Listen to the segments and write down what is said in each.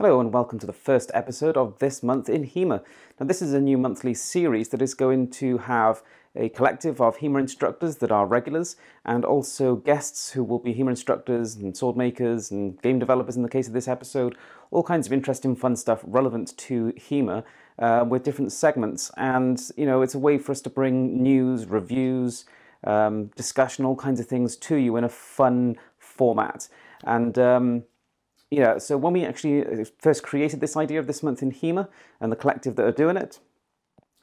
Hello and welcome to the first episode of This Month in HEMA. Now this is a new monthly series that is going to have a collective of HEMA instructors that are regulars and also guests who will be HEMA instructors and sword makers and game developers in the case of this episode. All kinds of interesting fun stuff relevant to HEMA with different segments, and you know, it's a way for us to bring news, reviews, discussion, all kinds of things to you in a fun format. And yeah, so when we actually first created this idea of This Month in HEMA and the collective that are doing it,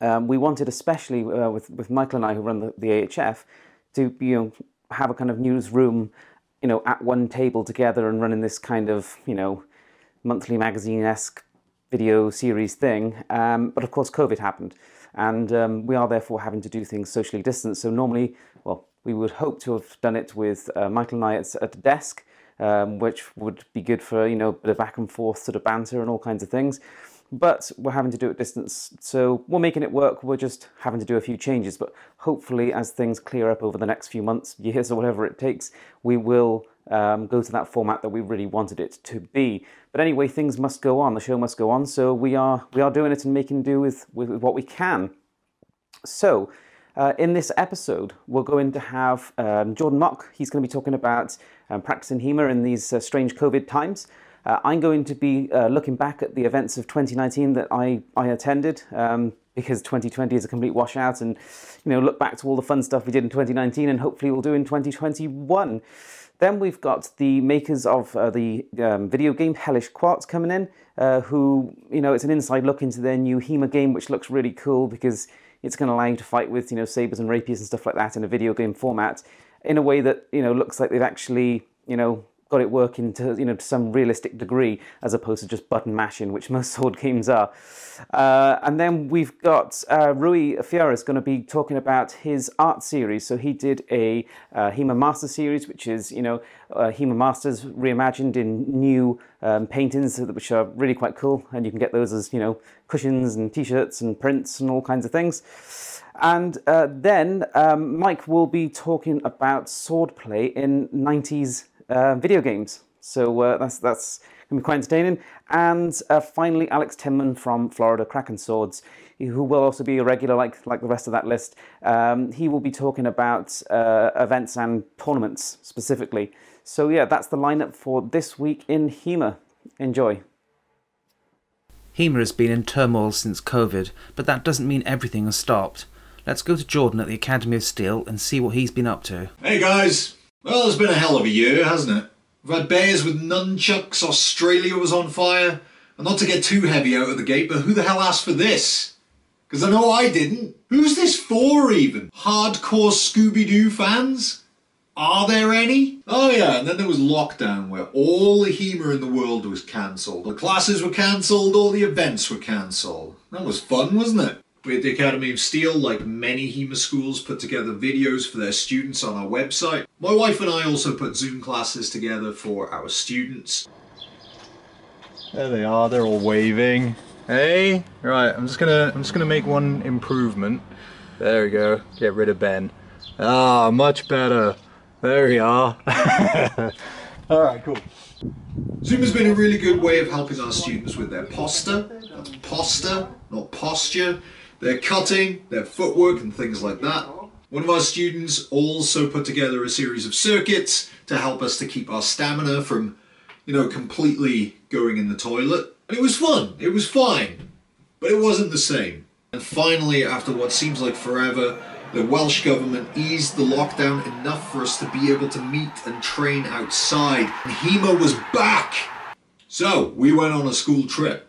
we wanted, especially with Michael and I who run the AHF, to have a kind of newsroom, at one table together and running this kind of monthly magazine-esque video series thing. But of course, COVID happened, and we are therefore having to do things socially distanced. So normally, well, we would hope to have done it with Michael and I at a desk. Which would be good for, a bit of back and forth sort of banter and all kinds of things. But we're having to do it at distance, so we're making it work. We're just having to do a few changes, but hopefully as things clear up over the next few months, years, or whatever it takes, we will go to that format that we really wanted it to be. But anyway, things must go on, the show must go on, so we are doing it and making do with what we can. So, in this episode, we're going to have Jordan Mock. He's going to be talking about practicing HEMA in these strange COVID times. I'm going to be looking back at the events of 2019 that I attended, because 2020 is a complete washout, and look back to all the fun stuff we did in 2019 and hopefully we'll do in 2021. Then we've got the makers of the video game Hellish Quarte coming in, who, it's an inside look into their new HEMA game, which looks really cool because it's going to allow you to fight with, sabers and rapiers and stuff like that in a video game format in a way that, looks like they've actually, got it working to, to some realistic degree, as opposed to just button mashing, which most sword games are. And then we've got Rui Ferreira is going to be talking about his art series. So he did a HEMA Masters series, which is, HEMA Masters reimagined in new paintings, which are really quite cool. And you can get those as, cushions and t-shirts and prints and all kinds of things. And then Mike will be talking about swordplay in 90s video games. So that's going to be quite entertaining. And finally, Alex Timmerman from Florida, Kraken Swords, who will also be a regular like the rest of that list. He will be talking about events and tournaments specifically. So yeah, that's the lineup for this week in HEMA. Enjoy. HEMA has been in turmoil since COVID, but that doesn't mean everything has stopped. Let's go to Jordan at the Academy of Steel and see what he's been up to. Hey guys! Well, it's been a hell of a year, hasn't it? We've had bears with nunchucks, Australia was on fire, and not to get too heavy out of the gate, but who the hell asked for this? Because I know I didn't. Who's this for even? Hardcore Scooby-Doo fans? Are there any? Oh yeah, and then there was lockdown, where all the HEMA in the world was cancelled. The classes were cancelled, all the events were cancelled. That was fun, wasn't it? We at the Academy of Steel, like many HEMA schools, put together videos for their students on our website. My wife and I also put Zoom classes together for our students. There they are, they're all waving. Hey, right, I'm just gonna make one improvement. There we go, get rid of Ben. Ah, much better. There we are. Alright, cool. Zoom has been a really good way of helping our students with their posture. That's posture, not posture. Their cutting, their footwork and things like that. One of our students also put together a series of circuits to help us to keep our stamina from, completely going in the toilet. And it was fun, it was fine, but it wasn't the same. And finally, after what seems like forever, the Welsh government eased the lockdown enough for us to be able to meet and train outside. And HEMA was back! So, we went on a school trip.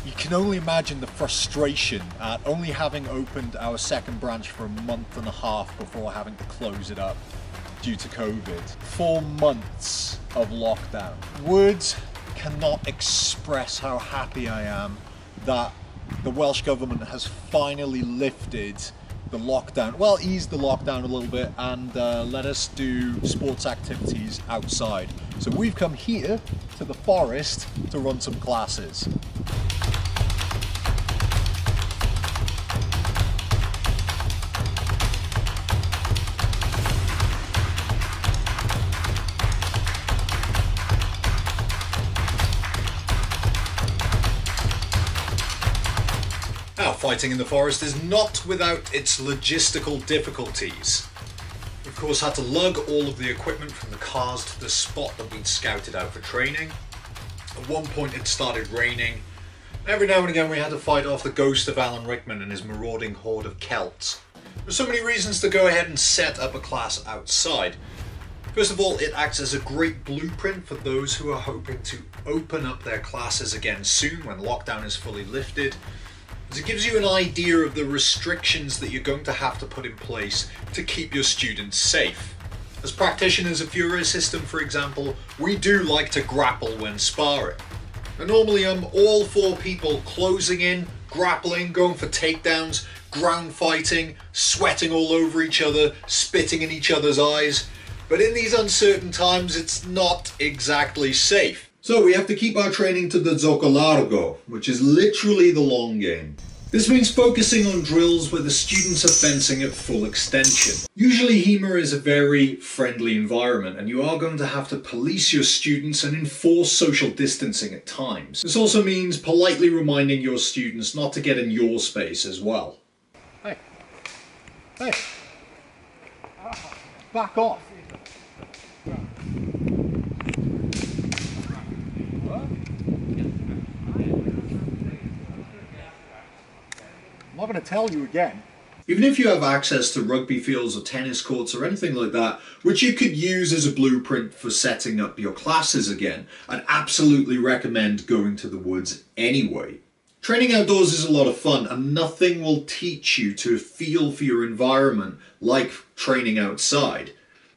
I can only imagine the frustration at only having opened our second branch for a month and a half before having to close it up due to COVID. 4 months of lockdown. Words cannot express how happy I am that the Welsh government has finally lifted the lockdown, well, eased the lockdown a little bit and let us do sports activities outside. So we've come here to the forest to run some classes. fighting in the forest is not without its logistical difficulties. We of course had to lug all of the equipment from the cars to the spot that we'd scouted out for training. At one point it started raining. Every now and again we had to fight off the ghost of Alan Rickman and his marauding horde of Celts. There's so many reasons to go ahead and set up a class outside. First of all, it acts as a great blueprint for those who are hoping to open up their classes again soon when lockdown is fully lifted, as it gives you an idea of the restrictions that you're going to have to put in place to keep your students safe. As practitioners of Fury System, for example, we do like to grapple when sparring. And normally I'm all for people closing in, grappling, going for takedowns, ground fighting, sweating all over each other, spitting in each other's eyes. But in these uncertain times, it's not exactly safe. So we have to keep our training to the Gioco Largo, which is literally the long game. This means focusing on drills where the students are fencing at full extension. Usually HEMA is a very friendly environment and you are going to have to police your students and enforce social distancing at times. This also means politely reminding your students not to get in your space as well. Hey. Hey. Back off. I'm not going to tell you again. Even if you have access to rugby fields or tennis courts or anything like that, which you could use as a blueprint for setting up your classes again, I'd absolutely recommend going to the woods anyway. Training outdoors is a lot of fun and nothing will teach you to feel for your environment like training outside.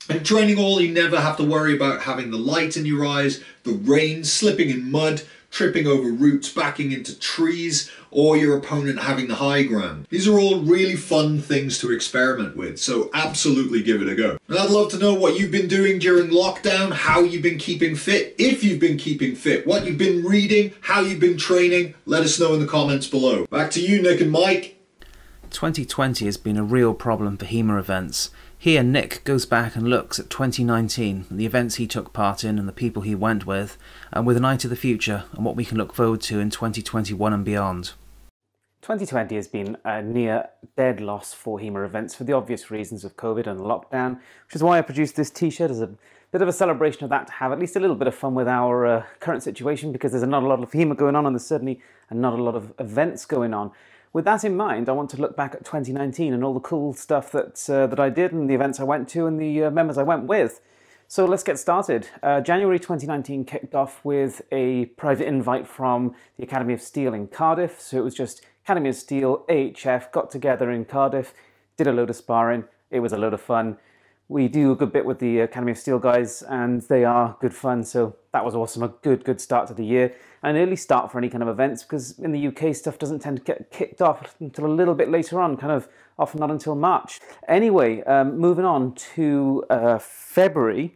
In training hall, you never have to worry about having the light in your eyes, the rain, slipping in mud, tripping over roots, backing into trees, or your opponent having the high ground. These are all really fun things to experiment with, so absolutely give it a go. And I'd love to know what you've been doing during lockdown, how you've been keeping fit, if you've been keeping fit, what you've been reading, how you've been training. Let us know in the comments below. Back to you, Nick and Mike. 2020 has been a real problem for HEMA events. Here Nick goes back and looks at 2019, the events he took part in and the people he went with an eye to the future and what we can look forward to in 2021 and beyond. 2020 has been a near dead loss for HEMA events for the obvious reasons of COVID and lockdown, which is why I produced this t-shirt as a bit of a celebration of that, to have at least a little bit of fun with our current situation, because there's not a lot of HEMA going on and there's certainly not a lot of events going on. With that in mind, I want to look back at 2019 and all the cool stuff that I did and the events I went to and the members I went with. So let's get started. January 2019 kicked off with a private invite from the Academy of Steel in Cardiff. So it was just Academy of Steel, AHF, got together in Cardiff, did a load of sparring. It was a load of fun. We do a good bit with the Academy of Steel guys and they are good fun. So that was awesome. A good start to the year. An early start for any kind of events, because in the UK stuff doesn't tend to get kicked off until a little bit later on, kind of often not until March. Anyway, moving on to February,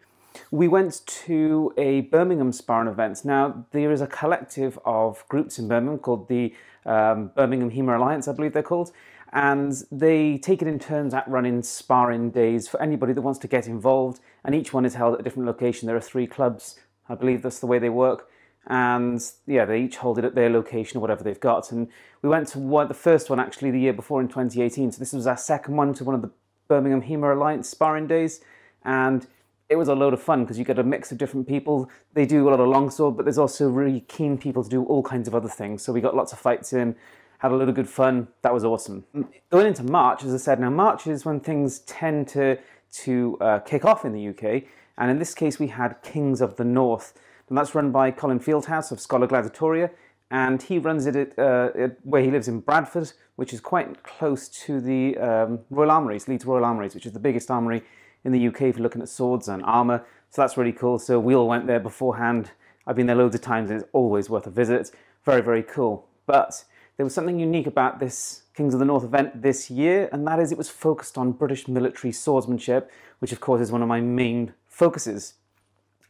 we went to a Birmingham sparring event. Now, there is a collective of groups in Birmingham called the Birmingham HEMA Alliance, I believe they're called, and they take it in turns at running sparring days for anybody that wants to get involved, and each one is held at a different location. There are 3 clubs, I believe that's the way they work. And yeah, they each hold it at their location or whatever they've got. And we went to the first one actually the year before in 2018. So this was our second one to one of the Birmingham HEMA Alliance sparring days. And it was a load of fun because you get a mix of different people. They do a lot of longsword, but there's also really keen people to do all kinds of other things. So we got lots of fights in, had a load of good fun. That was awesome. Going into March, as I said, now March is when things tend to kick off in the UK. And in this case, we had Kings of the North. And that's run by Colin Fieldhouse of Scholar Gladiatoria, and he runs it at where he lives in Bradford, which is quite close to the Royal Armouries, Leeds Royal Armouries, which is the biggest armoury in the UK for looking at swords and armour. So that's really cool. So we all went there beforehand. I've been there loads of times and it's always worth a visit. Very cool. But there was something unique about this Kings of the North event this year, and that is it was focused on British military swordsmanship, which of course is one of my main focuses.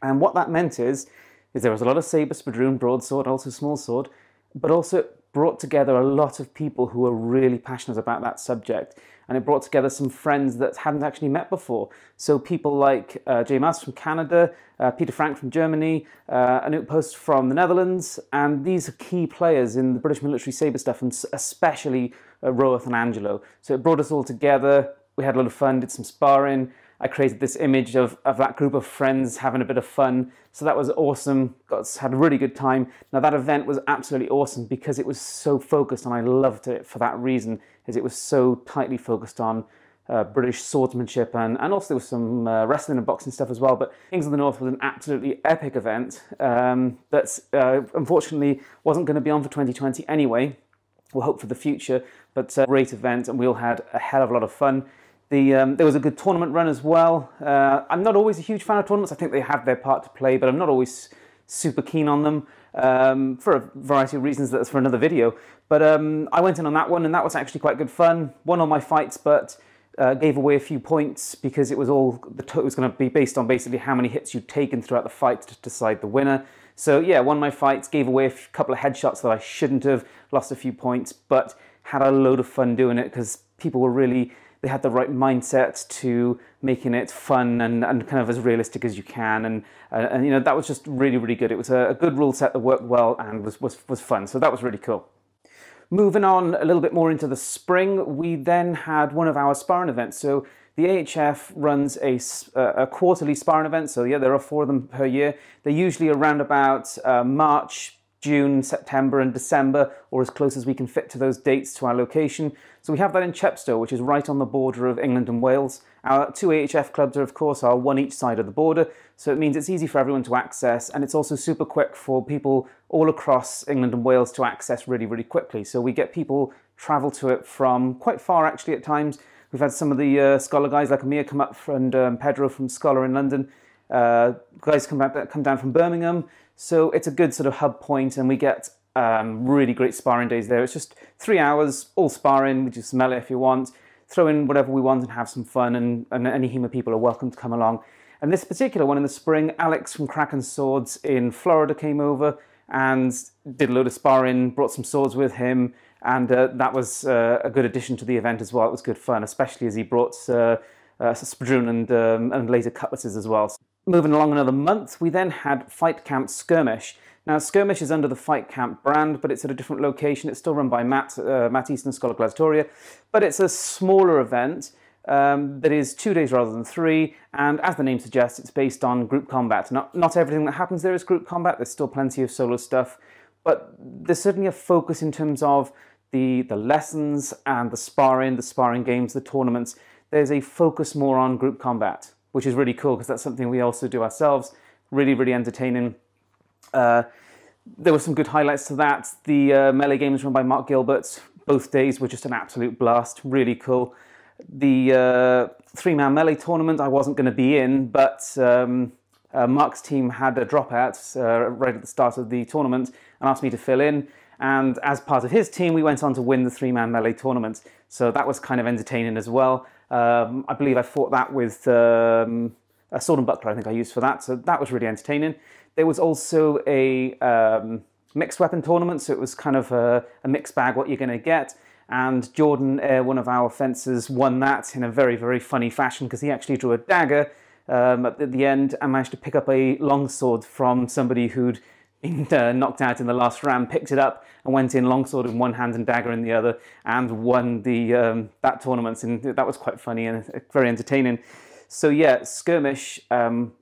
And what that meant is there was a lot of sabre, spadroon, broadsword, also small sword, but also it brought together a lot of people who were really passionate about that subject. and it brought together some friends that hadn't actually met before. So people like Jay Mas from Canada, Peter Frank from Germany, Anouk Post from the Netherlands, and these are key players in the British military saber stuff, and especially Roeth and Angelo. So it brought us all together. We had a lot of fun, did some sparring. I created this image of that group of friends having a bit of fun. So that was awesome. Had a really good time. Now that event was absolutely awesome because it was so focused, and I loved it for that reason, is it was so tightly focused on British swordsmanship, and also there was some wrestling and boxing stuff as well. But Kings of the North was an absolutely epic event that unfortunately wasn't going to be on for 2020 anyway. We'll hope for the future, but great event, and we all had a hell of a lot of fun. There was a good tournament run as well. I'm not always a huge fan of tournaments. I think they have their part to play, but I'm not always super keen on them for a variety of reasons. That's for another video. But I went in on that one, and that was actually quite good fun. Won all my fights, but gave away a few points because it was was going to be based on basically how many hits you'd taken throughout the fight to decide the winner. So yeah, won my fights, gave away a couple of headshots that I shouldn't have, lost a few points, but had a load of fun doing it because people were really... They had the right mindset to making it fun and kind of as realistic as you can, and you know, that was just really, really good. It was a good rule set that worked well and was fun, so that was really cool. Moving on a little bit more into the spring, we then had one of our sparring events. So the AHF runs a quarterly sparring event, so yeah, there are 4 of them per year. They're usually around about March, June, September and December, or as close as we can fit to those dates to our location. So we have that in Chepstow, which is right on the border of England and Wales. Our 2 AHF clubs are, of course, are one each side of the border, so it means it's easy for everyone to access, and it's also super quick for people all across England and Wales to access really, really quickly. So we get people travel to it from quite far, actually, at times. We've had some of the Scholar guys like Amir come up, and Pedro from Scholar in London. Guys come down from Birmingham. So it's a good sort of hub point, and we get really great sparring days there. It's just 3 hours, all sparring. We do some melee if you want, throw in whatever we want and have some fun, and any HEMA people are welcome to come along. And this particular one in the spring, Alex from Kraken Swords in Florida came over and did a load of sparring, brought some swords with him, and that was a good addition to the event as well. It was good fun, especially as he brought spadroon and laser cutlasses as well. Moving along another month, we then had Fight Camp Skirmish. Now, Skirmish is under the Fight Camp brand, but it's at a different location. It's still run by Matt Easton, Scholar Gladiatoria, but it's a smaller event that is 2 days rather than 3, and as the name suggests, it's based on group combat. Not everything that happens there is group combat. There's still plenty of solo stuff, but there's certainly a focus in terms of the lessons and the sparring games, the tournaments. There's a focus more on group combat, which is really cool because that's something we also do ourselves. Really, really entertaining. There were some good highlights to that. The melee games run by Mark Gilbert. Both days were just an absolute blast. Really cool. The 3-man melee tournament I wasn't going to be in, but Mark's team had a dropout right at the start of the tournament and asked me to fill in. And as part of his team, we went on to win the 3-man melee tournament. So that was kind of entertaining as well. I believe I fought that with a sword and buckler, I think I used for that. So that was really entertaining. There was also a mixed weapon tournament. So it was kind of a mixed bag, what you're going to get. And Jordan, one of our fencers, won that in a very, very funny fashion because he actually drew a dagger at the end and managed to pick up a longsword from somebody who'd been knocked out in the last round, picked it up and went in longsword in one hand and dagger in the other and won the that tournament. And that was quite funny and very entertaining. So yeah, Skirmish,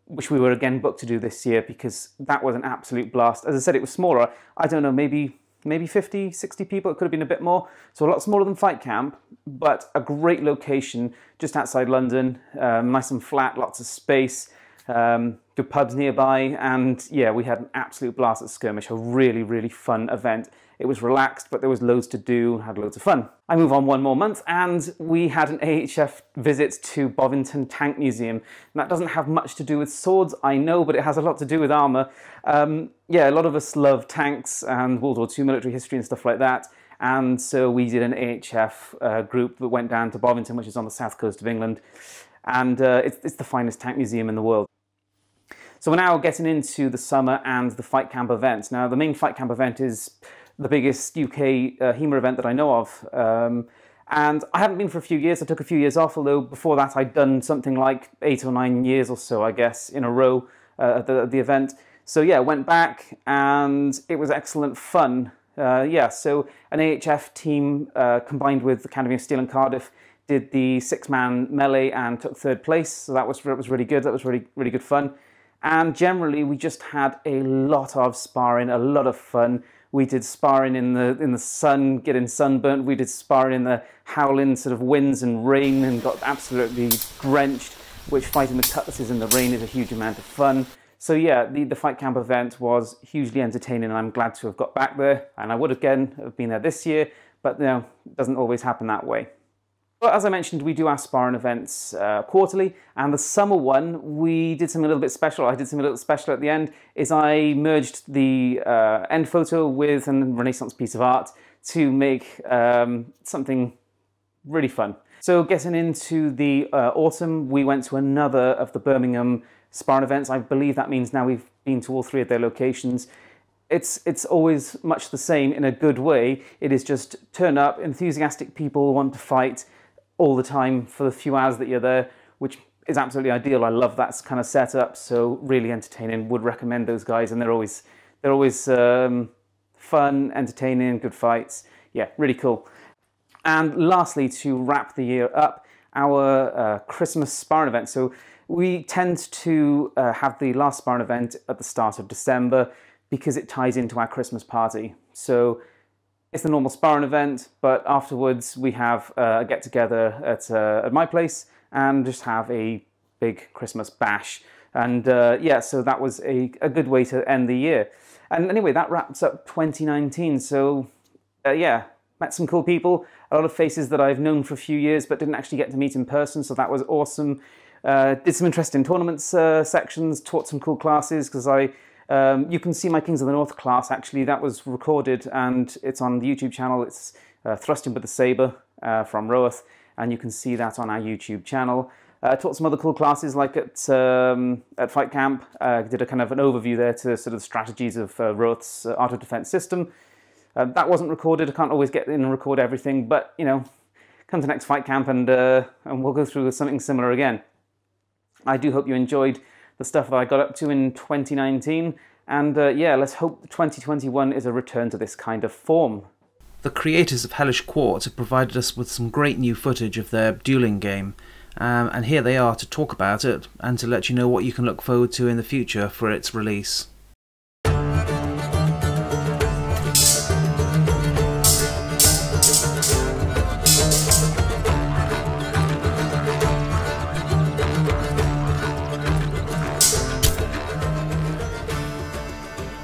which we were again booked to do this year because that was an absolute blast. As I said, it was smaller. I don't know, maybe 50, 60 people. It could have been a bit more. So a lot smaller than Fight Camp, but a great location just outside London. Nice and flat, lots of space. Good pubs nearby, and yeah, we had an absolute blast at Skirmish. A really, really fun event. It was relaxed, but there was loads to do, had loads of fun. I move on one more month, and we had an AHF visit to Bovington Tank Museum. And that doesn't have much to do with swords, I know, but it has a lot to do with armour. Yeah, a lot of us love tanks and World War II military history and stuff like that. And so we did an AHF group that went down to Bovington, which is on the south coast of England. And it's the finest tank museum in the world. So we're now getting into the summer and the Fight Camp event. Now, the main Fight Camp event is the biggest UK HEMA event that I know of. And I haven't been for a few years. I took a few years off, although before that I'd done something like 8 or 9 years or so, I guess, in a row at the event. So yeah, went back and it was excellent fun. Yeah, so an AHF team combined with the Academy of Steel and Cardiff did the 6-man melee and took 3rd place. So that was really good. That was really good fun. And generally, we just had a lot of sparring, a lot of fun. We did sparring in the sun, getting sunburnt. We did sparring in the howling sort of winds and rain and got absolutely drenched, which fighting with cutlasses in the rain is a huge amount of fun. So yeah, the Fight Camp event was hugely entertaining and I'm glad to have got back there. And I would again have been there this year, but you know, it doesn't always happen that way. But as I mentioned, we do our sparring events quarterly, and the summer one, we did something a little bit special. I did something a little special at the end, is I merged the end photo with a Renaissance piece of art to make something really fun. So getting into the autumn, we went to another of the Birmingham sparring events. I believe that means now we've been to all 3 of their locations. It's always much the same in a good way. It is just turn up, enthusiastic people want to fight all the time for the few hours that you're there, which is absolutely ideal. I love that kind of setup, so really entertaining. Would recommend those guys, and they're always fun, entertaining, good fights. Yeah, really cool. And lastly, to wrap the year up, our Christmas sparring event. So we tend to have the last sparring event at the start of December because it ties into our Christmas party. So it's the normal sparring event, but afterwards we have a get-together at my place and just have a big Christmas bash. And yeah, so that was a good way to end the year. And anyway, that wraps up 2019. So yeah, met some cool people, a lot of faces that I've known for a few years but didn't actually get to meet in person, so that was awesome. Did some interesting tournaments sections, taught some cool classes, because you can see my Kings of the North class, actually, that was recorded and it's on the YouTube channel. It's Thrusting with the Sabre from Roath, and you can see that on our YouTube channel. Taught some other cool classes like at Fight Camp. Did a kind of an overview there to sort of the strategies of Roath's Art of Defense system. That wasn't recorded. I can't always get in and record everything, but you know, come to next Fight Camp and we'll go through something similar again. I do hope you enjoyed the stuff that I got up to in 2019, and yeah, let's hope 2021 is a return to this kind of form. The creators of Hellish Quarte have provided us with some great new footage of their Duelling game, and here they are to talk about it and to let you know what you can look forward to in the future for its release.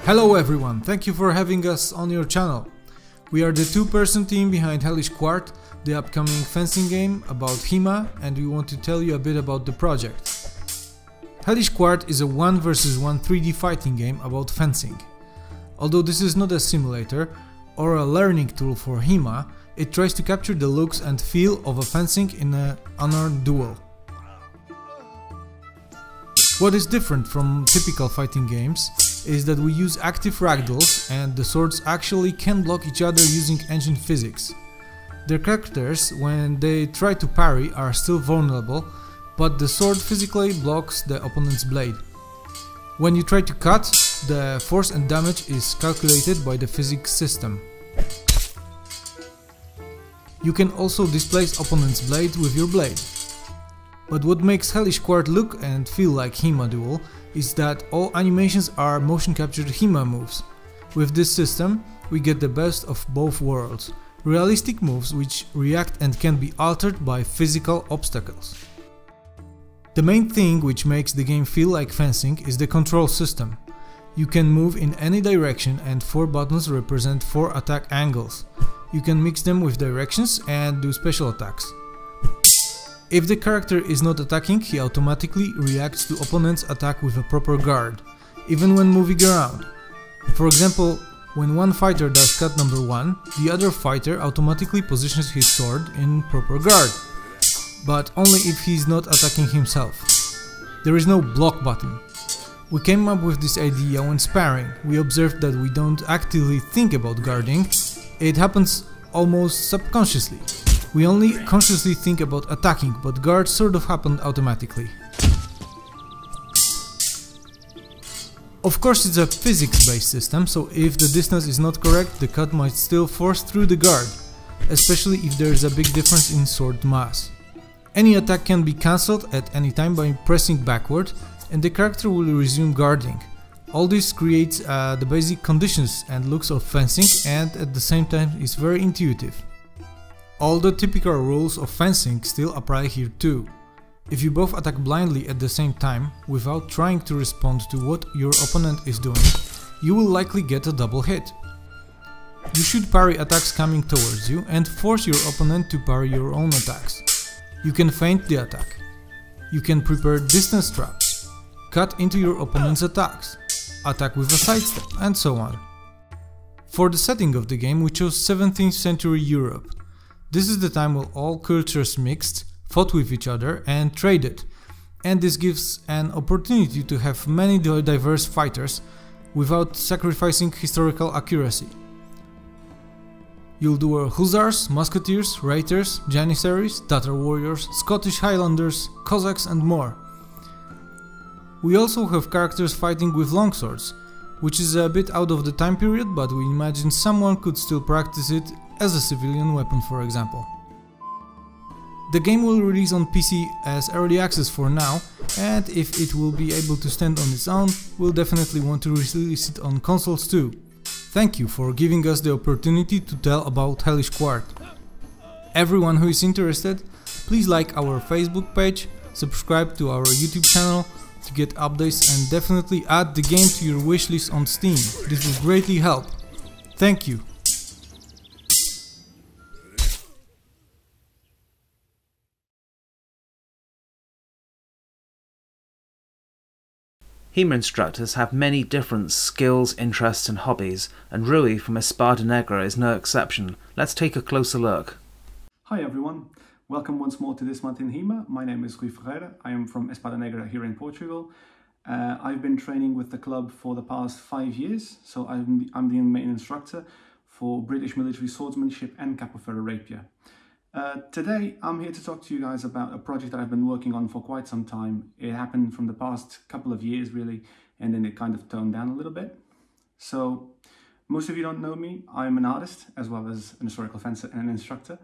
Hello everyone, thank you for having us on your channel. We are the 2-person team behind Hellish Quarte, the upcoming fencing game about HEMA, and we want to tell you a bit about the project. Hellish Quarte is a 1 vs 1 3D fighting game about fencing. Although this is not a simulator or a learning tool for HEMA, it tries to capture the looks and feel of a fencing in an unarmed duel. What is different from typical fighting games is that we use active ragdolls and the swords actually can block each other using engine physics. Their characters, when they try to parry, are still vulnerable, but the sword physically blocks the opponent's blade. When you try to cut, the force and damage is calculated by the physics system. You can also displace opponent's blade with your blade. But what makes Hellish Quarte look and feel like HEMA Duel is that all animations are motion captured HEMA moves. With this system, we get the best of both worlds. Realistic moves which react and can be altered by physical obstacles. The main thing which makes the game feel like fencing is the control system. You can move in any direction and 4 buttons represent 4 attack angles. You can mix them with directions and do special attacks. If the character is not attacking, he automatically reacts to opponent's attack with a proper guard, even when moving around. For example, when one fighter does cut number 1, the other fighter automatically positions his sword in proper guard, but only if he is not attacking himself. There is no block button. We came up with this idea when sparring. We observed that we don't actively think about guarding, it happens almost subconsciously. We only consciously think about attacking, but guards sort of happen automatically. Of course, it's a physics-based system, so if the distance is not correct, the cut might still force through the guard, especially if there is a big difference in sword mass. Any attack can be cancelled at any time by pressing backward, and the character will resume guarding. All this creates the basic conditions and looks of fencing, and at the same time is very intuitive. All the typical rules of fencing still apply here too. If you both attack blindly at the same time, without trying to respond to what your opponent is doing, you will likely get a double hit. You should parry attacks coming towards you and force your opponent to parry your own attacks. You can feint the attack. You can prepare distance traps, cut into your opponent's attacks, attack with a sidestep, and so on. For the setting of the game, we chose 17th century Europe. This is the time when all cultures mixed, fought with each other and traded, and this gives an opportunity to have many diverse fighters without sacrificing historical accuracy. You'll do hussars, musketeers, raiders, janissaries, Tatar warriors, Scottish Highlanders, Cossacks and more. We also have characters fighting with longswords, which is a bit out of the time period, but we imagine someone could still practice it as a civilian weapon, for example. The game will release on PC as early access for now, and if it will be able to stand on its own, we'll definitely want to release it on consoles too. Thank you for giving us the opportunity to tell about Hellish Quarte. Everyone who is interested, please like our Facebook page, subscribe to our YouTube channel to get updates, and definitely add the game to your wishlist on Steam. This will greatly help. Thank you. HEMA instructors have many different skills, interests and hobbies, and Rui from Espada Negra is no exception. Let's take a closer look. Hi everyone, welcome once more to This Month in HEMA. My name is Rui Ferreira, I am from Espada Negra here in Portugal. I've been training with the club for the past 5 years, so I'm the main instructor for British military swordsmanship and Capoeira rapier. Today I'm here to talk to you guys about a project that I've been working on for quite some time. It happened from the past couple of years really, and then it kind of toned down a little bit. So most of you don't know me, I'm an artist as well as an historical fencer and an instructor.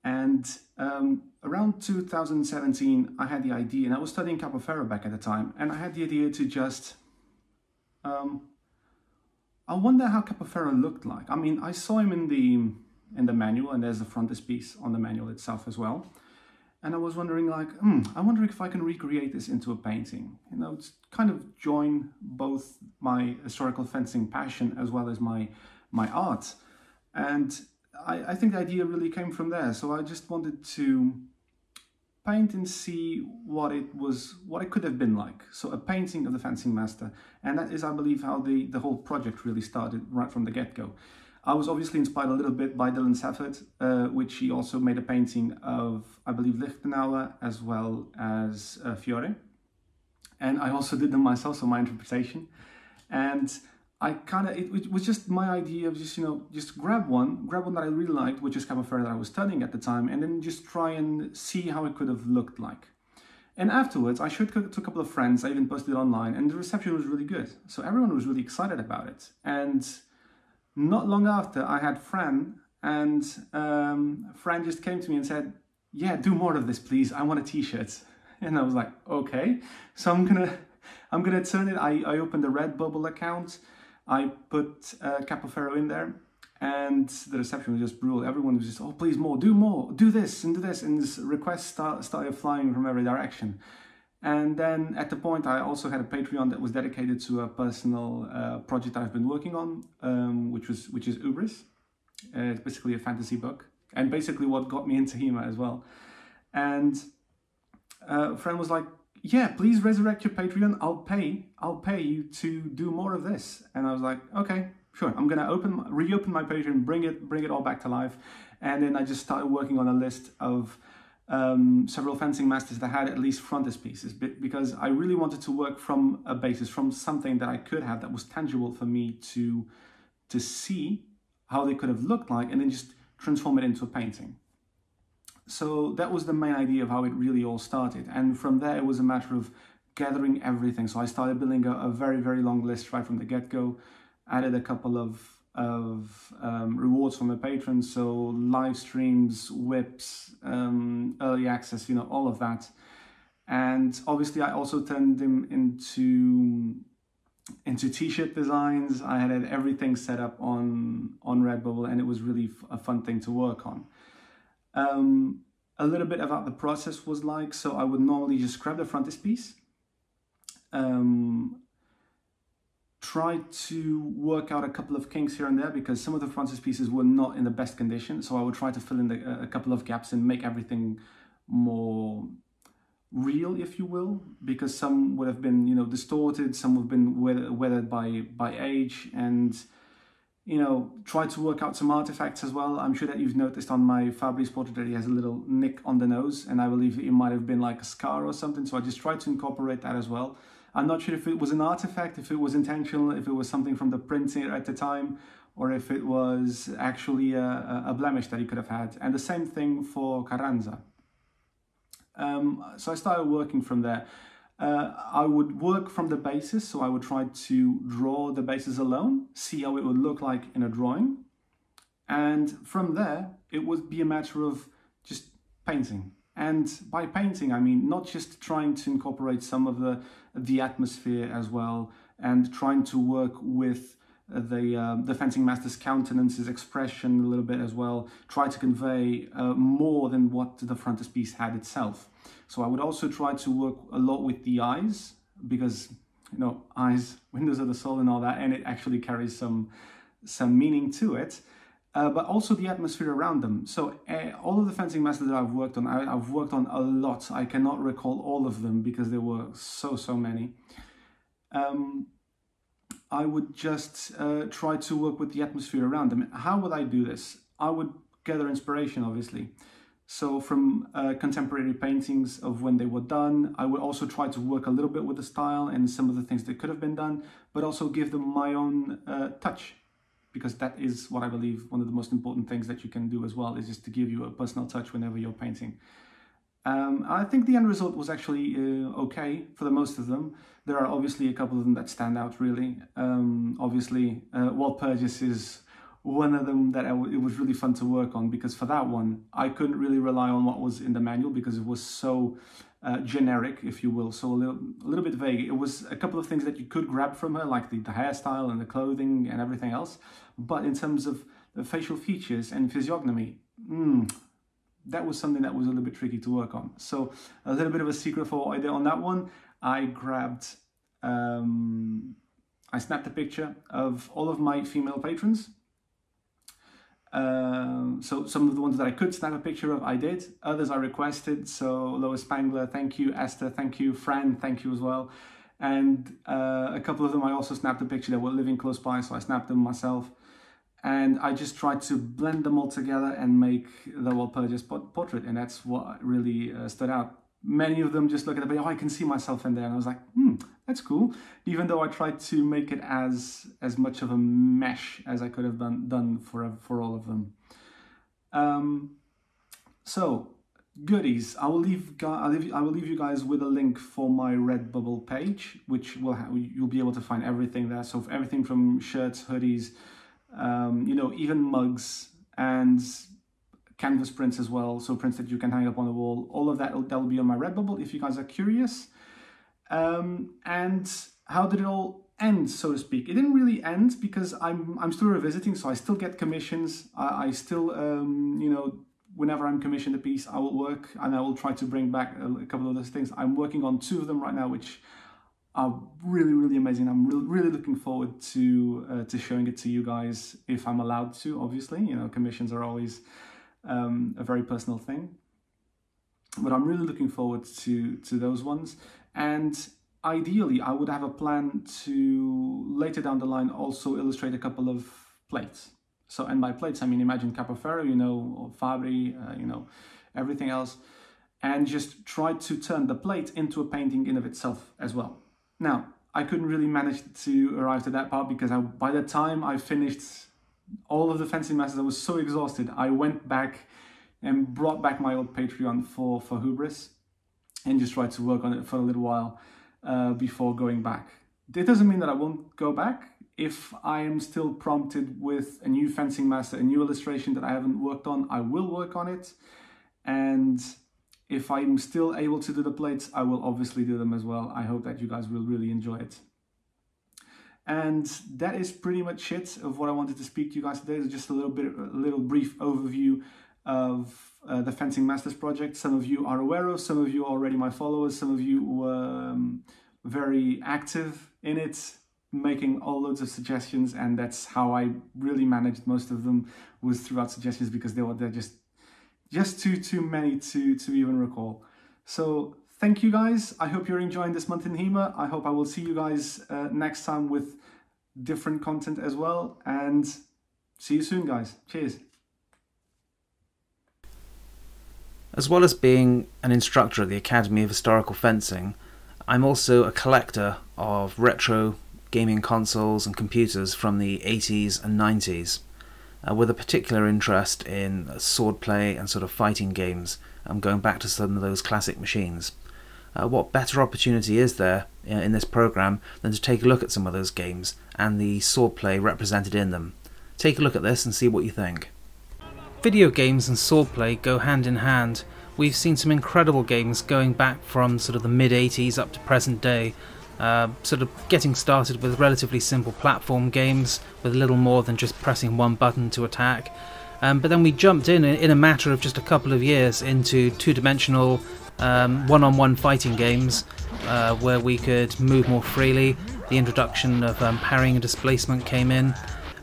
And around 2017 I had the idea, and I was studying Capoeira back at the time, and I had the idea to just I wonder how Capoeira looked like. I mean, I saw him in the manual, and there's a frontispiece on the manual itself as well. And I was wondering like, I wonder if I can recreate this into a painting. You know, it's kind of join both my historical fencing passion as well as my art. And I think the idea really came from there. So I just wanted to paint and see what it could have been like. So a painting of the fencing master. And that is, I believe, how the whole project really started right from the get-go. I was obviously inspired a little bit by Dylan Safford, which he also made a painting of, I believe, Lichtenauer as well as Fiore. And I also did them myself, so my interpretation. And I kind of, it was just my idea of just, you know, just grab one that I really liked, which is Capoeira that I was studying at the time, and then just try and see how it could have looked like. And afterwards, I showed it to a couple of friends, I even posted it online, and the reception was really good. So everyone was really excited about it. And not long after, I had Fran, and Fran just came to me and said, yeah, do more of this, please. I want a t-shirt. And I was like, okay. So I'm gonna turn it. I opened a Redbubble account. I put Capoeira in there, and the reception was just brutal. Everyone was just, oh, please more, do this, and this requests started flying from every direction. And then at the point, I also had a Patreon that was dedicated to a personal project I've been working on, which is Ubris. It's basically a fantasy book, and basically what got me into HEMA as well. And a friend was like, yeah, please resurrect your Patreon. I'll pay you to do more of this. And I was like, okay, sure. I'm gonna reopen my Patreon, bring it all back to life. And then I just started working on a list of several fencing masters that had at least frontispieces, because I really wanted to work from a basis, from something that I could have that was tangible for me to see how they could have looked like, and then just transform it into a painting. So that was the main idea of how it really all started. And from there, it was a matter of gathering everything. So I started building a very, very long list right from the get-go, added a couple of rewards for my patrons, so live streams, whips, early access, all of that. And obviously I also turned them into t-shirt designs. I had everything set up on Redbubble, and it was really a fun thing to work on. A little bit about the process was like, so I would normally just grab the frontispiece, try to work out a couple of kinks here and there, because some of the frontispieces were not in the best condition, so I would try to fill in a couple of gaps and make everything more real, if you will, because some would have been, distorted, some have been weathered by age, and try to work out some artifacts as well. I'm sure that you've noticed on my Fabri's portrait that he has a little nick on the nose, and I believe it might have been like a scar or something, so I just tried to incorporate that as well. I'm not sure if it was an artifact, if it was intentional, if it was something from the printing at the time, or if it was actually a blemish that he could have had. And the same thing for Carranza. So I started working from there. I would work from the basis, so I would try to draw the bases alone, see how it would look like in a drawing. And from there, it would be a matter of just painting. And by painting, I mean not just trying to incorporate some of the atmosphere as well, and trying to work with the fencing master's countenance, his expression a little bit as well, try to convey more than what the frontispiece had itself. So I would also try to work a lot with the eyes, because eyes, windows of the soul and all that, and it actually carries some meaning to it. But also the atmosphere around them. So all of the fencing masters that I've worked on, I've worked on a lot. I cannot recall all of them because there were so many. I would just try to work with the atmosphere around them. How would I do this? I would gather inspiration, obviously. So from contemporary paintings of when they were done, I would also try to work a little bit with the style and some of the things that could have been done, but also give them my own touch. Because that is what I believe one of the most important things that you can do as well, is just to give you a personal touch whenever you're painting. I think the end result was actually okay for the most of them. There are obviously a couple of them that stand out really. Obviously, Walpurgis is one of them that it was really fun to work on, because for that one, I couldn't really rely on what was in the manual because it was so generic, if you will, so a little bit vague. It was a couple of things that you could grab from her, like the hairstyle and the clothing and everything else. But in terms of the facial features and physiognomy, that was something that was a little bit tricky to work on. So a little bit of a secret for what I did on that one. I grabbed, I snapped a picture of all of my female patrons. So some of the ones that I could snap a picture of, I did. Others I requested. So Lois Spangler, thank you. Esther, thank you. Fran, thank you as well. And a couple of them I also snapped a picture that were living close by, so I snapped them myself. And I just tried to blend them all together and make the Walpurgis portrait, and that's what really stood out. Many of them just look at it, but I can see myself in there, and I was like, that's cool. Even though I tried to make it as much of a mesh as I could have done for all of them. So goodies. I will leave you guys with a link for my Redbubble page, which you'll be able to find everything there. So everything from shirts, hoodies, even mugs and canvas prints as well, so prints that you can hang up on the wall. All of that will be on my Redbubble if you guys are curious. And how did it all end, so to speak? It didn't really end because I'm still revisiting, so I still get commissions. I still whenever I'm commissioned a piece, I will work and I will try to bring back a couple of those things. I'm working on 2 of them right now, which are really amazing. I'm really looking forward to showing it to you guys if I'm allowed to. Obviously, commissions are always a very personal thing, but I'm really looking forward to those ones. And ideally, I would have a plan to later down the line also illustrate a couple of plates. So, and by plates, I mean imagine Capoferro, or Fabri, everything else, and just try to turn the plate into a painting in of itself as well. Now, I couldn't really manage to arrive to that part because by the time I finished all of the fencing masters, I was so exhausted. I went back and brought back my old Patreon for Hubris, and just tried to work on it for a little while before going back. It doesn't mean that I won't go back. If I am still prompted with a new fencing master, a new illustration that I haven't worked on, I will work on it. And if I'm still able to do the plates, I will obviously do them as well. I hope that you guys will really enjoy it. And that is pretty much it of what I wanted to speak to you guys today. It's just a little brief overview of the Fencing Masters project. Some of you are aware of, some of you are already my followers, some of you were very active in it, making all loads of suggestions, and that's how I really managed most of them, was throughout suggestions, because they're just too many to even recall. So thank you guys. I hope you're enjoying this month in HEMA. I hope I will see you guys next time with different content as well, and see you soon, guys. Cheers. As well as being an instructor at the Academy of Historical Fencing, I'm also a collector of retro gaming consoles and computers from the 80s and 90s, with a particular interest in swordplay and sort of fighting games. I'm going back to some of those classic machines. What better opportunity is there in this program than to take a look at some of those games and the swordplay represented in them? Take a look at this and see what you think. Video games and swordplay go hand in hand. We've seen some incredible games going back from sort of the mid-80s up to present day, sort of getting started with relatively simple platform games with little more than just pressing one button to attack. But then we jumped in a matter of just a couple of years into two-dimensional one-on-one fighting games where we could move more freely. The introduction of parrying and displacement came in.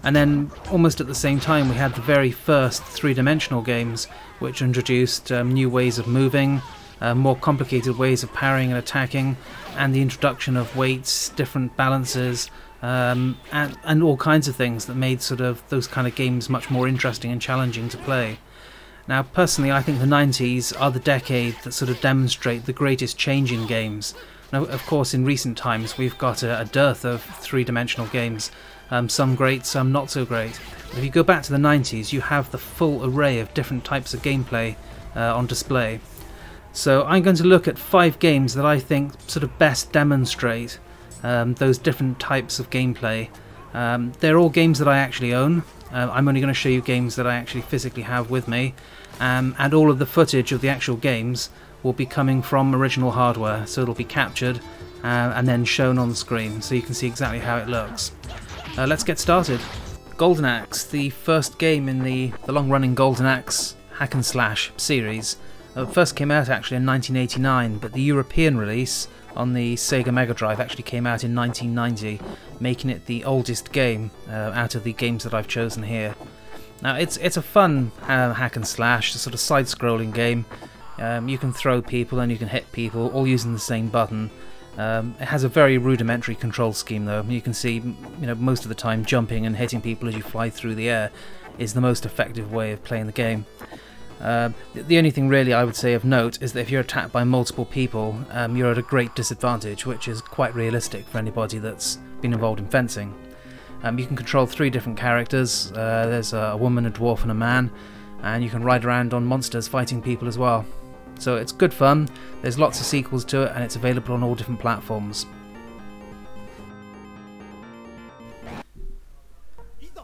And then almost at the same time we had the very first three-dimensional games, which introduced new ways of moving, more complicated ways of parrying and attacking, and the introduction of weights, different balances, and all kinds of things that made sort of those kind of games much more interesting and challenging to play. Now personally I think the 90s are the decade that sort of demonstrate the greatest change in games. Now of course in recent times we've got a dearth of three-dimensional games, some great, some not so great. But if you go back to the 90s, you have the full array of different types of gameplay on display. So I'm going to look at 5 games that I think sort of best demonstrate those different types of gameplay. They're all games that I actually own. I'm only going to show you games that I actually physically have with me, and all of the footage of the actual games will be coming from original hardware, so it'll be captured and then shown on the screen so you can see exactly how it looks. Let's get started. Golden Axe, the first game in the long-running Golden Axe hack and slash series, first came out actually in 1989, but the European release on the Sega Megadrive actually came out in 1990, making it the oldest game out of the games that I've chosen here. Now it's a fun hack and slash, a sort of side-scrolling game. You can throw people and you can hit people, all using the same button. It has a very rudimentary control scheme though. You can see, most of the time jumping and hitting people as you fly through the air is the most effective way of playing the game. The only thing really I would say of note is that if you're attacked by multiple people, you're at a great disadvantage, which is quite realistic for anybody that's been involved in fencing. You can control 3 different characters. There's a woman, a dwarf and a man, and you can ride around on monsters fighting people as well. So it's good fun, there's lots of sequels to it, and it's available on all different platforms.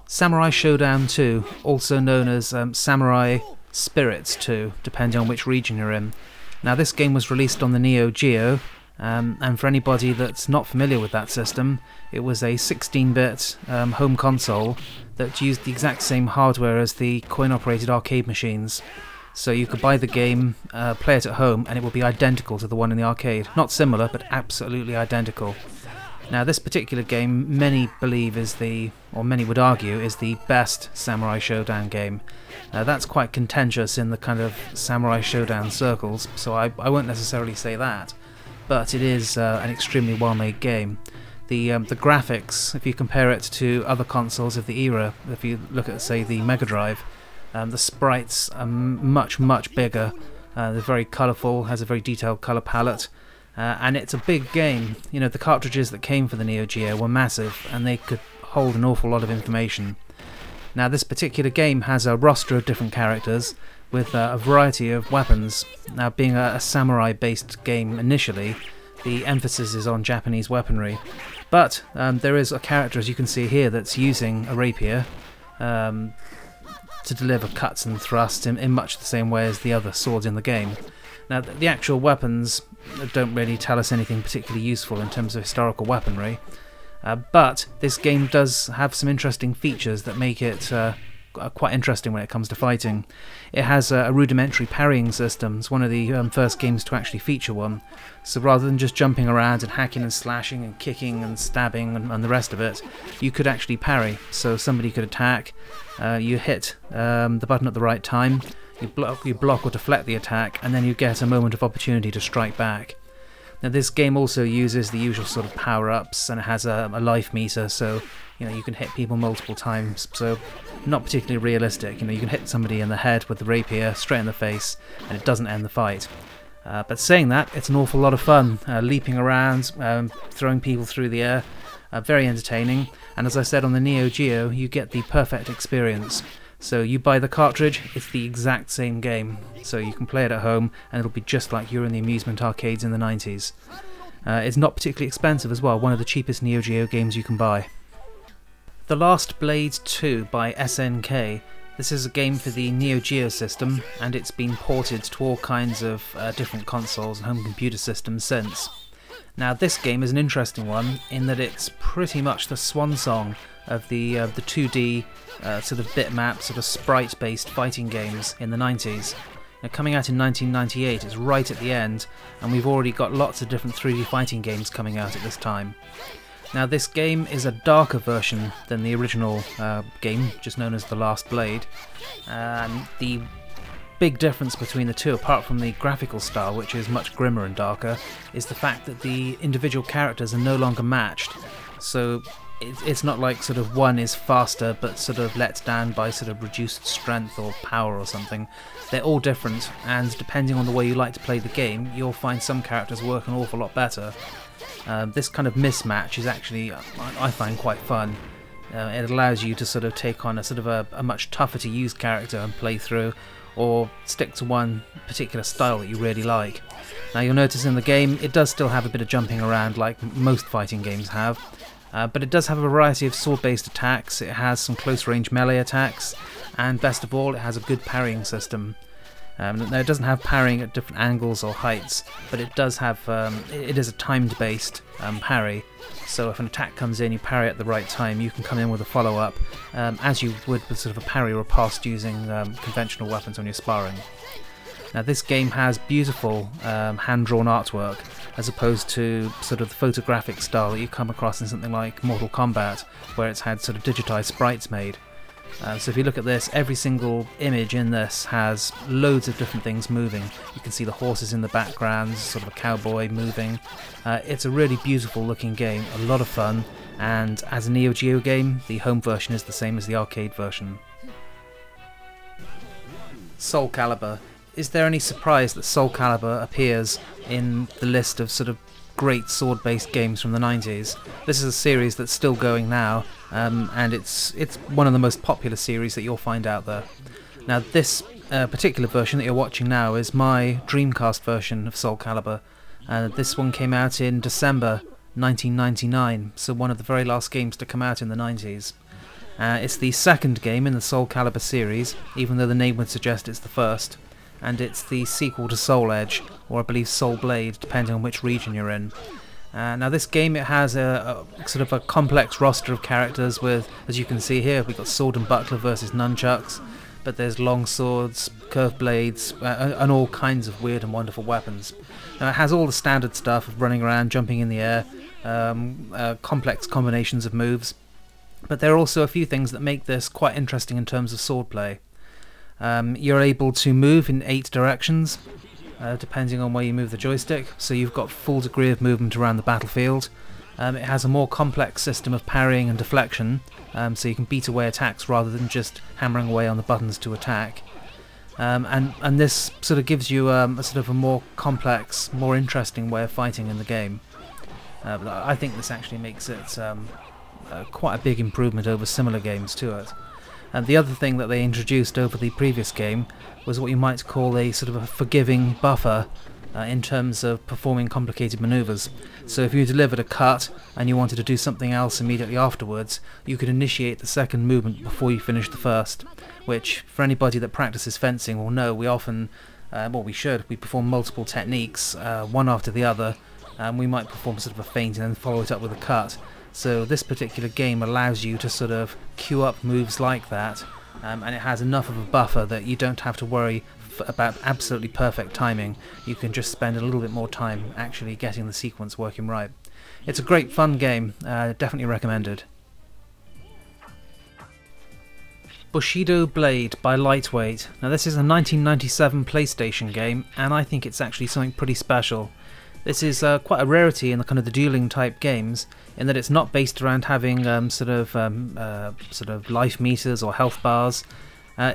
Samurai Showdown 2, also known as Samurai Spirits 2, depending on which region you're in. Now this game was released on the Neo Geo, and for anybody that's not familiar with that system, it was a 16-bit home console that used the exact same hardware as the coin-operated arcade machines. So you could buy the game, play it at home, and it will be identical to the one in the arcade. Not similar, but absolutely identical. Now this particular game, many believe many would argue, is the best Samurai Showdown game. That's quite contentious in the kind of Samurai Showdown circles, so I won't necessarily say that. But it is an extremely well-made game. The graphics, if you compare it to other consoles of the era, if you look at, say, the Megadrive, the sprites are much bigger. They're very colourful, has a very detailed colour palette, and it's a big game. The cartridges that came for the Neo Geo were massive, and they could hold an awful lot of information. Now this particular game has a roster of different characters. with a variety of weapons. Now, being a samurai-based game initially, the emphasis is on Japanese weaponry. But there is a character, as you can see here, that's using a rapier to deliver cuts and thrusts in much the same way as the other swords in the game. Now, the actual weapons don't really tell us anything particularly useful in terms of historical weaponry, but this game does have some interesting features that make it quite interesting when it comes to fighting. It has a rudimentary parrying system. It's one of the first games to actually feature one. So rather than just jumping around and hacking and slashing and kicking and stabbing and the rest of it, you could actually parry. So somebody could attack, you hit the button at the right time, you block or deflect the attack, and then you get a moment of opportunity to strike back. Now, this game also uses the usual sort of power-ups, and it has a life meter, so you can hit people multiple times. So not particularly realistic. You can hit somebody in the head with the rapier straight in the face, and it doesn't end the fight. But saying that, it's an awful lot of fun, leaping around, throwing people through the air, very entertaining. And as I said on the Neo Geo, you get the perfect experience. So you buy the cartridge, it's the exact same game. So you can play it at home, and it'll be just like you're in the amusement arcades in the 90s. It's not particularly expensive as well, one of the cheapest Neo Geo games you can buy. The Last Blade 2 by SNK. This is a game for the Neo Geo system, and it's been ported to all kinds of different consoles and home computer systems since. Now, this game is an interesting one in that it's pretty much the swan song of the 2D sort of bitmap, sort of sprite-based fighting games in the 90s. Now, coming out in 1998, it's right at the end, and we've already got lots of different 3D fighting games coming out at this time. Now, this game is a darker version than the original game, just known as The Last Blade. The big difference between the two, apart from the graphical style, which is much grimmer and darker, is the fact that the individual characters are no longer matched. So it's not like sort of one is faster but sort of let down by sort of reduced strength or power or something. They're all different, and depending on the way you like to play the game, you'll find some characters work an awful lot better. This kind of mismatch is actually, I find, quite fun. It allows you to sort of take on a sort of a much tougher to use character and play through, or stick to one particular style that you really like. Now, you'll notice in the game it does still have a bit of jumping around like most fighting games have, but it does have a variety of sword-based attacks. It has some close-range melee attacks, and best of all, it has a good parrying system. Now, it doesn't have parrying at different angles or heights, but it does have, it is a timed-based parry. So if an attack comes in, you parry at the right time, you can come in with a follow-up, as you would with sort of a parry or a pass using conventional weapons when you're sparring. Now, this game has beautiful hand-drawn artwork, as opposed to sort of the photographic style that you come across in something like Mortal Kombat, where it's had sort of digitized sprites made. So if you look at this, every single image in this has loads of different things moving. You can see the horses in the background, sort of a cowboy moving. It's a really beautiful looking game, a lot of fun, and as a Neo Geo game, the home version is the same as the arcade version. Soul Calibur. Is there any surprise that Soul Calibur appears in the list of sort of great sword-based games from the 90s? This is a series that's still going now, and it's one of the most popular series that you'll find out there. Now, this particular version that you're watching now is my Dreamcast version of Soul Calibur. This one came out in December 1999, so one of the very last games to come out in the 90s. It's the second game in the Soul Calibur series, even though the name would suggest it's the first. And it's the sequel to Soul Edge, or I believe Soul Blade, depending on which region you're in. Now, this game, it has a sort of a complex roster of characters with, as you can see here, we've got sword and buckler versus nunchucks, but there's long swords, curved blades, and all kinds of weird and wonderful weapons. Now, it has all the standard stuff of running around, jumping in the air, complex combinations of moves, but there are also a few things that make this quite interesting in terms of swordplay. You're able to move in 8 directions, depending on where you move the joystick, so you've got full degree of movement around the battlefield. It has a more complex system of parrying and deflection, so you can beat away attacks rather than just hammering away on the buttons to attack. And this sort of gives you a sort of a more complex, more interesting way of fighting in the game. But I think this actually makes it quite a big improvement over similar games to it. And the other thing that they introduced over the previous game was what you might call a sort of a forgiving buffer in terms of performing complicated maneuvers. So if you delivered a cut and you wanted to do something else immediately afterwards, you could initiate the second movement before you finished the first, which for anybody that practices fencing will know we often, we perform multiple techniques, one after the other, and we might perform sort of a feint and then follow it up with a cut. So this particular game allows you to sort of queue up moves like that, and it has enough of a buffer that you don't have to worry about absolutely perfect timing. You can just spend a little bit more time actually getting the sequence working right. It's a great fun game, definitely recommended. Bushido Blade by Lightweight. Now this is a 1997 PlayStation game, and I think it's actually something pretty special. This is quite a rarity in the kind of the dueling type games, in that it's not based around having sort of life meters or health bars.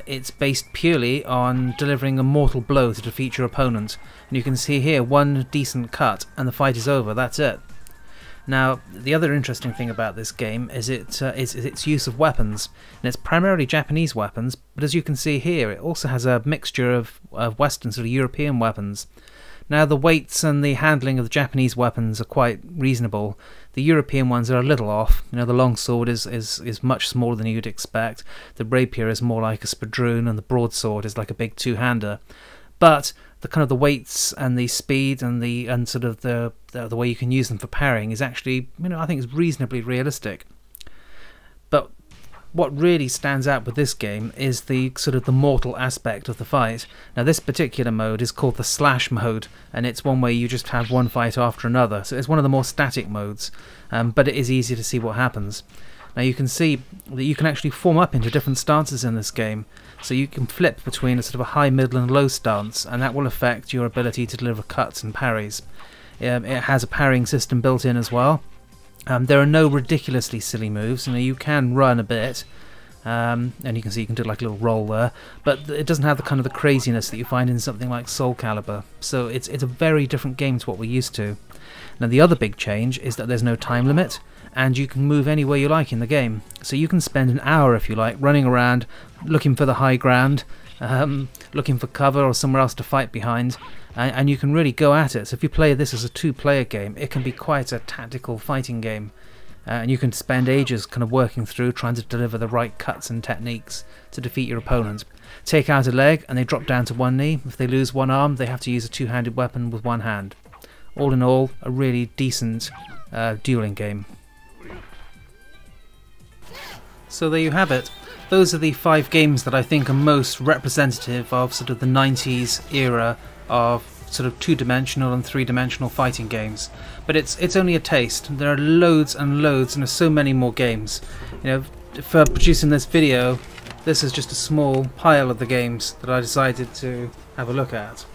It's based purely on delivering a mortal blow to defeat your opponent, and you can see here one decent cut and the fight is over. That's it. Now the other interesting thing about this game is its use of weapons, and it's primarily Japanese weapons, but as you can see here it also has a mixture of Western sort of European weapons. Now the weights and the handling of the Japanese weapons are quite reasonable. The European ones are a little off. You know, the long sword is much smaller than you'd expect. The rapier is more like a spadroon, and the broadsword is like a big two-hander. But the kind of the weights and the speed and the way you can use them for parrying is actually, you know, I think is reasonably realistic. But what really stands out with this game is the sort of the mortal aspect of the fight. Now this particular mode is called the slash mode, and it's one where you just have one fight after another, so it's one of the more static modes, but it is easy to see what happens. Now you can see that you can actually form up into different stances in this game, so you can flip between a sort of a high, middle and low stance, and that will affect your ability to deliver cuts and parries. It has a parrying system built in as well. There are no ridiculously silly moves. You know, you can run a bit, and you can see you can do like a little roll there, but it doesn't have the kind of the craziness that you find in something like Soul Calibur. So it's a very different game to what we're used to. Now the other big change is that there's no time limit, and you can move anywhere you like in the game. So you can spend an hour, if you like, running around looking for the high ground, looking for cover or somewhere else to fight behind, and you can really go at it. So if you play this as a two-player game, it can be quite a tactical fighting game, and you can spend ages kind of working through trying to deliver the right cuts and techniques to defeat your opponent. Take out a leg and they drop down to one knee. If they lose one arm, they have to use a two-handed weapon with one hand. All in all, a really decent dueling game. So there you have it. Those are the 5 games that I think are most representative of sort of the 90s era of sort of 2-dimensional and 3-dimensional fighting games. But it's only a taste. There are loads and loads, and there's so many more games. You know, for producing this video, this is just a small pile of the games that I decided to have a look at.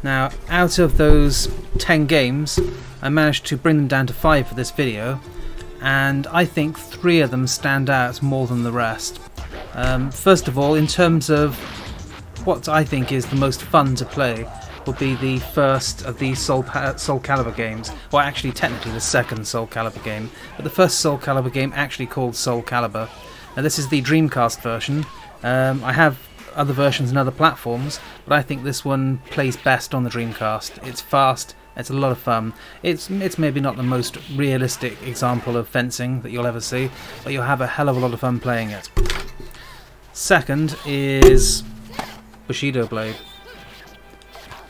Now, out of those 10 games, I managed to bring them down to 5 for this video, and I think 3 of them stand out more than the rest. First of all, in terms of what I think is the most fun to play, will be the first of the Soul Calibur games. Well, actually, technically the second Soul Calibur game, but the first Soul Calibur game actually called Soul Calibur. Now, this is the Dreamcast version. I have other versions and other platforms, but I think this one plays best on the Dreamcast. It's fast. It's a lot of fun. It's maybe not the most realistic example of fencing that you'll ever see, but you'll have a hell of a lot of fun playing it. Second is Bushido Blade.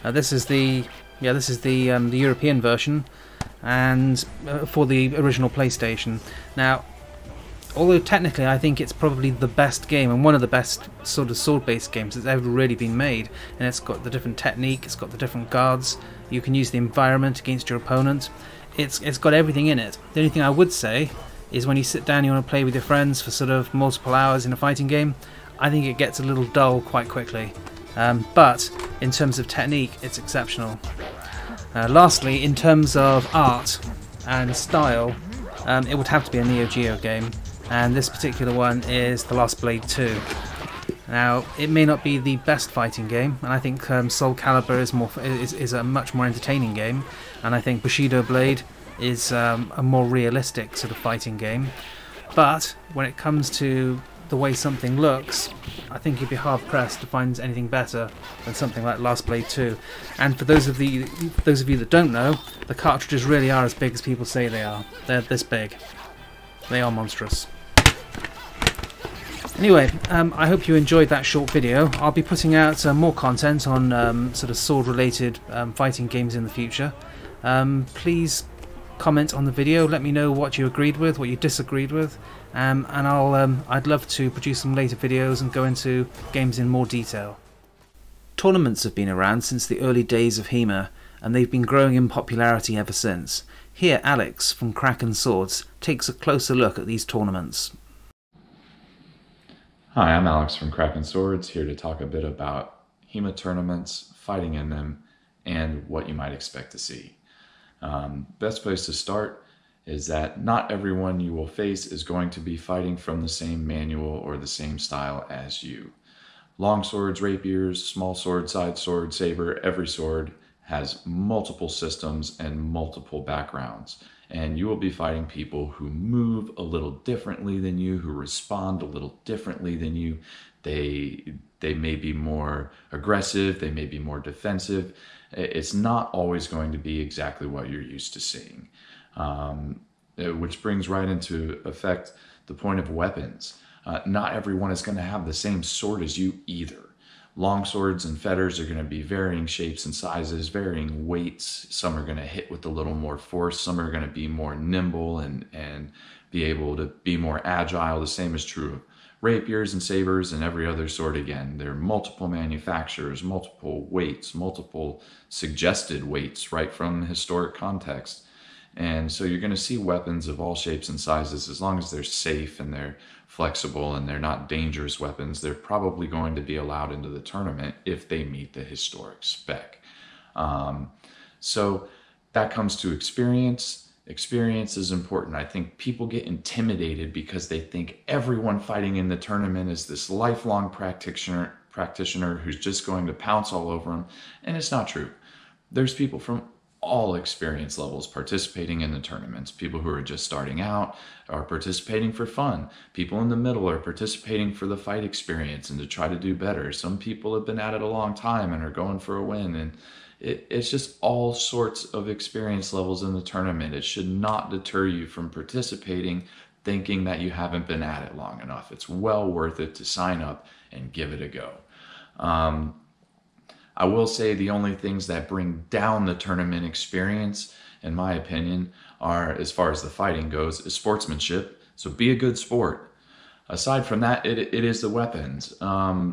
This is the European version, and for the original PlayStation. Now, although technically I think it's probably the best game and one of the best sort of sword-based games that's ever really been made, and it's got the different technique, it's got the different guards, you can use the environment against your opponent, it's got everything in it. The only thing I would say is when you sit down and you want to play with your friends for sort of multiple hours in a fighting game, I think it gets a little dull quite quickly. But in terms of technique, it's exceptional. Lastly, in terms of art and style, it would have to be a Neo Geo game, and this particular one is The Lost Blade 2. Now, it may not be the best fighting game, and I think Soul Calibur is a much more entertaining game, and I think Bushido Blade is a more realistic sort of fighting game. But when it comes to the way something looks, I think you'd be hard-pressed to find anything better than something like Last Blade 2. And for those of you that don't know, the cartridges really are as big as people say they are. They're this big. They are monstrous. Anyway, I hope you enjoyed that short video. I'll be putting out more content on sort of sword-related fighting games in the future. Please comment on the video, let me know what you agreed with, what you disagreed with, and I'd love to produce some later videos and go into games in more detail. Tournaments have been around since the early days of HEMA, and they've been growing in popularity ever since. Here Alex from Kraken Swords takes a closer look at these tournaments. Hi, I'm Alex from Kraken Swords, here to talk a bit about HEMA tournaments, fighting in them, and what you might expect to see. Best place to start is that not everyone you will face is going to be fighting from the same manual or the same style as you. Long swords, rapiers, small sword, side sword, saber, every sword has multiple systems and multiple backgrounds. And you will be fighting people who move a little differently than you, who respond a little differently than you. They may be more aggressive, they may be more defensive. It's not always going to be exactly what you're used to seeing. Which brings right into effect the point of weapons. Not everyone is going to have the same sword as you either. Long swords and fetters are going to be varying shapes and sizes, varying weights. Some are going to hit with a little more force. Some are going to be more nimble and be able to be more agile. The same is true of rapiers and sabers and every other sword again. There are multiple manufacturers, multiple weights, multiple suggested weights right from the historic context. And so you're going to see weapons of all shapes and sizes. As long as they're safe and they're flexible and they're not dangerous weapons, they're probably going to be allowed into the tournament if they meet the historic spec. So that comes to experience. Experience is important. I think people get intimidated because they think everyone fighting in the tournament is this lifelong practitioner who's just going to pounce all over them, and it's not true. There's people from all experience levels participating in the tournaments. People who are just starting out are participating for fun. People in the middle are participating for the fight experience and to try to do better. Some people have been at it a long time and are going for a win, and it's just all sorts of experience levels in the tournament. It should not deter you from participating thinking that you haven't been at it long enough. It's well worth it to sign up and give it a go. I will say the only things that bring down the tournament experience, in my opinion, are, as far as the fighting goes, is sportsmanship. So be a good sport. Aside from that, it is the weapons.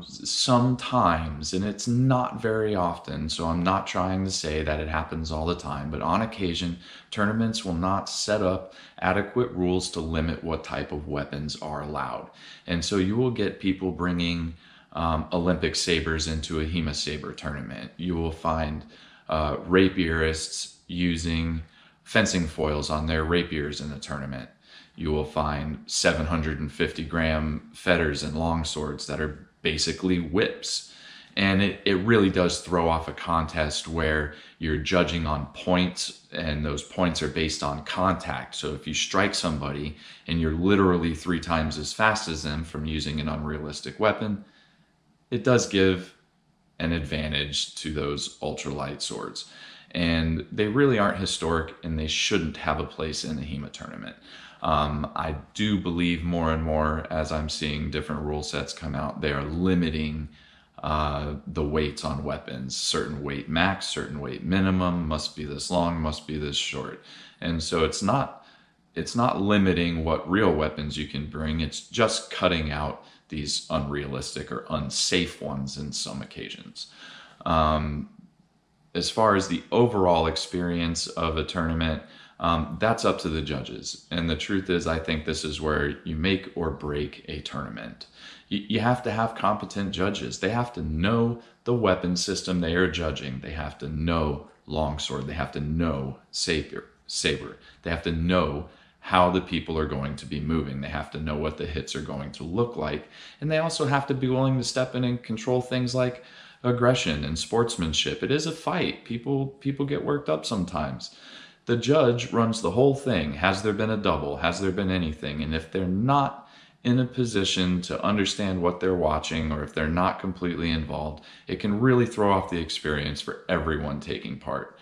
Sometimes, and it's not very often, so I'm not trying to say that it happens all the time, but on occasion, tournaments will not set up adequate rules to limit what type of weapons are allowed. And so you will get people bringing Olympic sabers into a HEMA saber tournament. You will find rapierists using fencing foils on their rapiers in the tournament. You will find 750-gram fetters and long swords that are basically whips. And it really does throw off a contest where you're judging on points, and those points are based on contact. So if you strike somebody and you're literally 3 times as fast as them from using an unrealistic weapon, it does give an advantage to those ultralight swords. And they really aren't historic, and they shouldn't have a place in the HEMA tournament. I do believe more and more, as I'm seeing different rule sets come out, they are limiting the weights on weapons. Certain weight max, certain weight minimum, must be this long, must be this short. And so it's not limiting what real weapons you can bring, it's just cutting out these unrealistic or unsafe ones in some occasions. As far as the overall experience of a tournament, that's up to the judges. And the truth is, I think this is where you make or break a tournament. You have to have competent judges. They have to know the weapon system they are judging. They have to know longsword. They have to know saber. They have to know how the people are going to be moving. They have to know what the hits are going to look like. And they also have to be willing to step in and control things like aggression and sportsmanship. It is a fight. People get worked up sometimes. The judge runs the whole thing. Has there been a double? Has there been anything? And if they're not in a position to understand what they're watching, or if they're not completely involved, it can really throw off the experience for everyone taking part.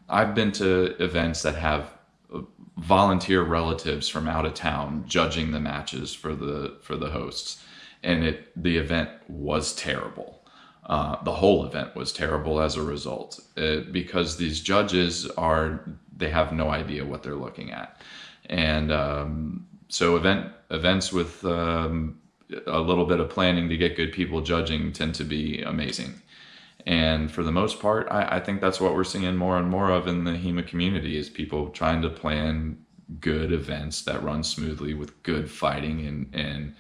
I've been to events that have volunteer relatives from out of town judging the matches for the hosts, and the event was terrible. The whole event was terrible as a result, because these judges they have no idea what they're looking at. And so events with a little bit of planning to get good people judging tend to be amazing. And for the most part, I think that's what we're seeing more and more of in the HEMA community, is people trying to plan good events that run smoothly with good fighting and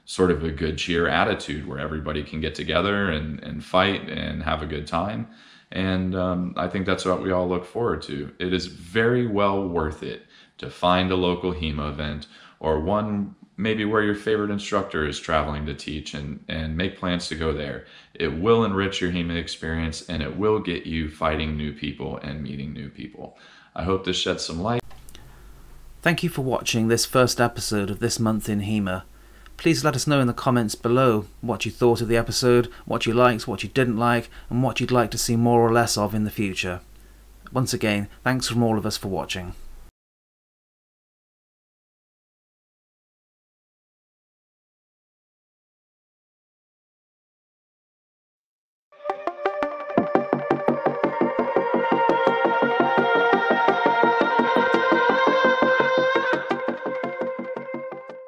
sort of a good cheer attitude, where everybody can get together and fight and have a good time. And I think that's what we all look forward to. It is very well worth it to find a local HEMA event, or one maybe where your favorite instructor is traveling to teach, and make plans to go there. It will enrich your HEMA experience, and it will get you fighting new people and meeting new people. I hope this sheds some light. Thank you for watching this first episode of This Month in HEMA. Please let us know in the comments below what you thought of the episode, what you liked, what you didn't like, and what you'd like to see more or less of in the future. Once again, thanks from all of us for watching.